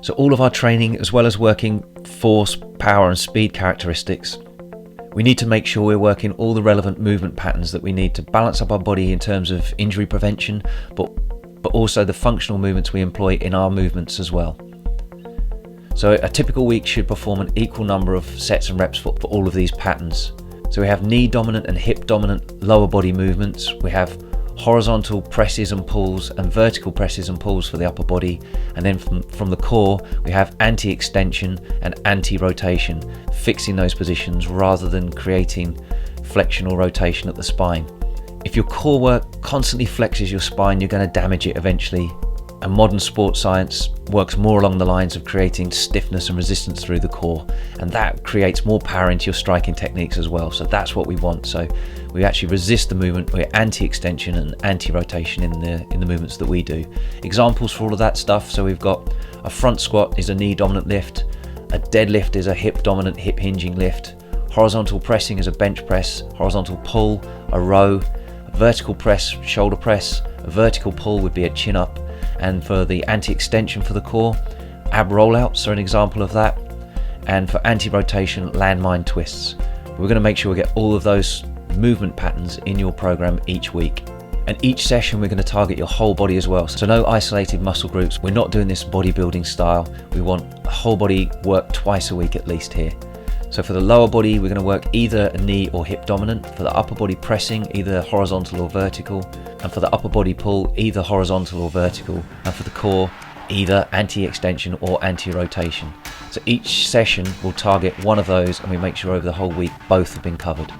So all of our training, as well as working force, power and speed characteristics, we need to make sure we're working all the relevant movement patterns that we need to balance up our body in terms of injury prevention, but also the functional movements we employ in our movements as well. So a typical week should perform an equal number of sets and reps for all of these patterns. So we have knee dominant and hip dominant lower body movements. We have horizontal presses and pulls and vertical presses and pulls for the upper body, and then from the core we have anti-extension and anti-rotation, fixing those positions rather than creating flexion or rotation at the spine. If your core work constantly flexes your spine, you're going to damage it eventually, and modern sports science works more along the lines of creating stiffness and resistance through the core, and that creates more power into your striking techniques as well. So that's what we want. So we actually resist the movement. We're anti-extension and anti-rotation in the movements that we do. Examples for all of that stuff: so we've got a front squat is a knee dominant lift, a deadlift is a hip dominant hip hinging lift, horizontal pressing is a bench press, horizontal pull a row, a vertical press shoulder press, a vertical pull would be a chin up, and for the anti-extension for the core, ab rollouts are an example of that, and for anti-rotation, landmine twists. We're going to make sure we get all of those movement patterns in your program each week, and each session we're going to target your whole body as well. So no isolated muscle groups. We're not doing this bodybuilding style. We want whole body work twice a week at least here. So for the lower body, we're going to work either a knee or hip dominant. For the upper body pressing, either horizontal or vertical. And for the upper body pull, either horizontal or vertical. And for the core, either anti-extension or anti-rotation. So each session will target one of those, and we make sure over the whole week both have been covered.